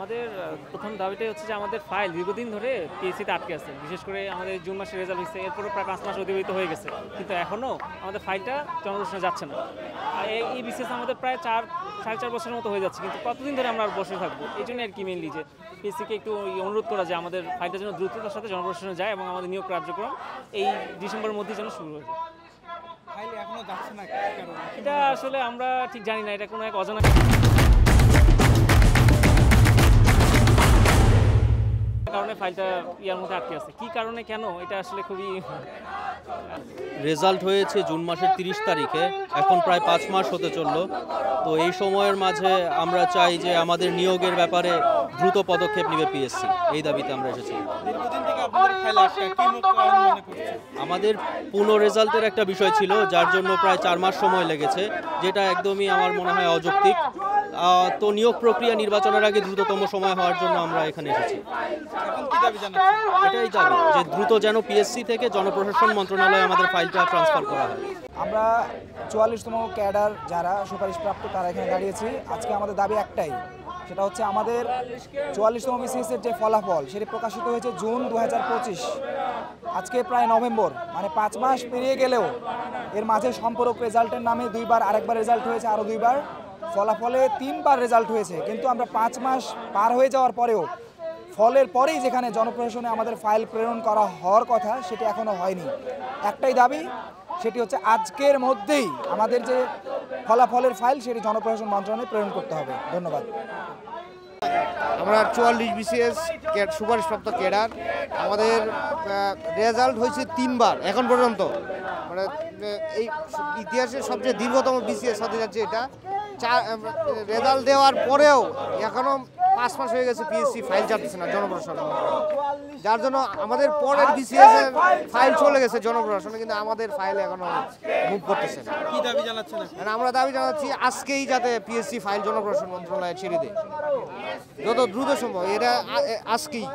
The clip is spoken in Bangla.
আমাদের প্রথম দাবিটাই হচ্ছে যে আমাদের ফাইল দীর্ঘদিন ধরে পিএসসিতে আটকে আছে। বিশেষ করে আমাদের জুন মাসে রেজাল্ট হয়েছে, এরপরে প্রায় 5 মাস অতিবাহিত হয়ে গেছে, কিন্তু এখনও আমাদের ফাইলটা জনপ্রশাসনে যাচ্ছে না। আর এই বিশেষ আমাদের প্রায় 4.5 বছরের মতো হয়ে যাচ্ছে, কিন্তু কতদিন ধরে আমরা আর বসে থাকবো? এই জন্য আর কি মেনলি যে পিএসসিকে একটু অনুরোধ করা যে আমাদের ফাইলটা যেন দ্রুততার সাথে জনপ্রশাসনে যায় এবং আমাদের নিয়োগ কার্যক্রম এই ডিসেম্বরের মধ্যেই যেন শুরু হয়ে যায়। এটা আসলে আমরা ঠিক জানি না, এটা কোনো এক অজানা কারণে ফাইলটা ইয়ার মধ্যে আটকে আছে। কি কারণে, কেন, এটা আসলে খুবই রেজাল্ট হয়েছে জুন মাসের 30 তারিখে, এখন প্রায় 5 মাস হতে চলল। তো এই সময়ের মাঝে আমরা চাই যে আমাদের নিয়োগের ব্যাপারে দ্রুত পদক্ষেপ নেবে পিএসসি, এই দাবিতে আমরা এসেছি। আমাদের পুনঃ রেজাল্টের একটা বিষয় ছিল, যার জন্য প্রায় 4 মাস সময় লেগেছে, যেটা একদমই আমার মনে হয় অযৌক্তিক। তো নিয়োগ প্রক্রিয়া নির্বাচনের আগে দ্রুততম সময় হওয়ার জন্য আমরা এখানে এসেছি। এটাই দাবি যে দ্রুত যেন পিএসসি থেকে জনপ্রশাসন মন্ত্রণালয়ে আমাদের ফাইলটা ট্রান্সফার করা হয়। আমরা 44তম ক্যাডার যারা সুপারিশপ্রাপ্ত তারা এখানে দাঁড়িয়েছি। আজকে আমাদের দাবি একটাই, সেটা হচ্ছে আমাদের 44তম বিসিএসের যে ফলাফল সেটি প্রকাশিত হয়েছে জুন 2025। আজকে প্রায় নভেম্বর, মানে 5 মাস পেরিয়ে গেলেও এর মাঝে সম্পূরক রেজাল্টের নামে 2 বার, আরেকবার রেজাল্ট হয়েছে, আরও 2 বার, ফলাফলে 3 বার রেজাল্ট হয়েছে। কিন্তু আমরা 5 মাস পার হয়ে যাওয়ার পরেও ফলের পরেই যেখানে জনপ্রশাসনে আমাদের ফাইল প্রেরণ করা হওয়ার কথা সেটি এখনও হয়নি। একটাই দাবি, সেটি হচ্ছে আজকের মধ্যেই আমাদের যে ফলাফলের ফাইল সেটি জনপ্রশাসন মন্ত্রণালয়ে প্রেরণ করতে হবে। ধন্যবাদ। আমরা 44 বিসিএস সুপারিশপ্রাপ্ত ক্যাডার, আমাদের রেজাল্ট হয়েছে 3 বার এখন পর্যন্ত। মানে এই ইতিহাসের সবচেয়ে দীর্ঘতম বিসিএস হতে যাচ্ছে এটা। রেজাল্ট দেওয়ার পরেও এখনও 5 মাস হয়ে গেছে, পিএসসি ফাইল চাপতেছে না জনপ্রশাসন, যার জন্য আমাদের পরের বিসিএস এর ফাইল চলে গেছে জনপ্রশাসনে, কিন্তু আমাদের ফাইল এখনো মুভ করতেছে না। কি দাবি জানাচ্ছেন? আমরা দাবি জানাচ্ছি আজকেই যাতে পিএসসি ফাইল জনপ্রশাসন মন্ত্রণালয়ে ছেড়ে দেয়, যত দ্রুত সম্ভব, এটা আজকেই।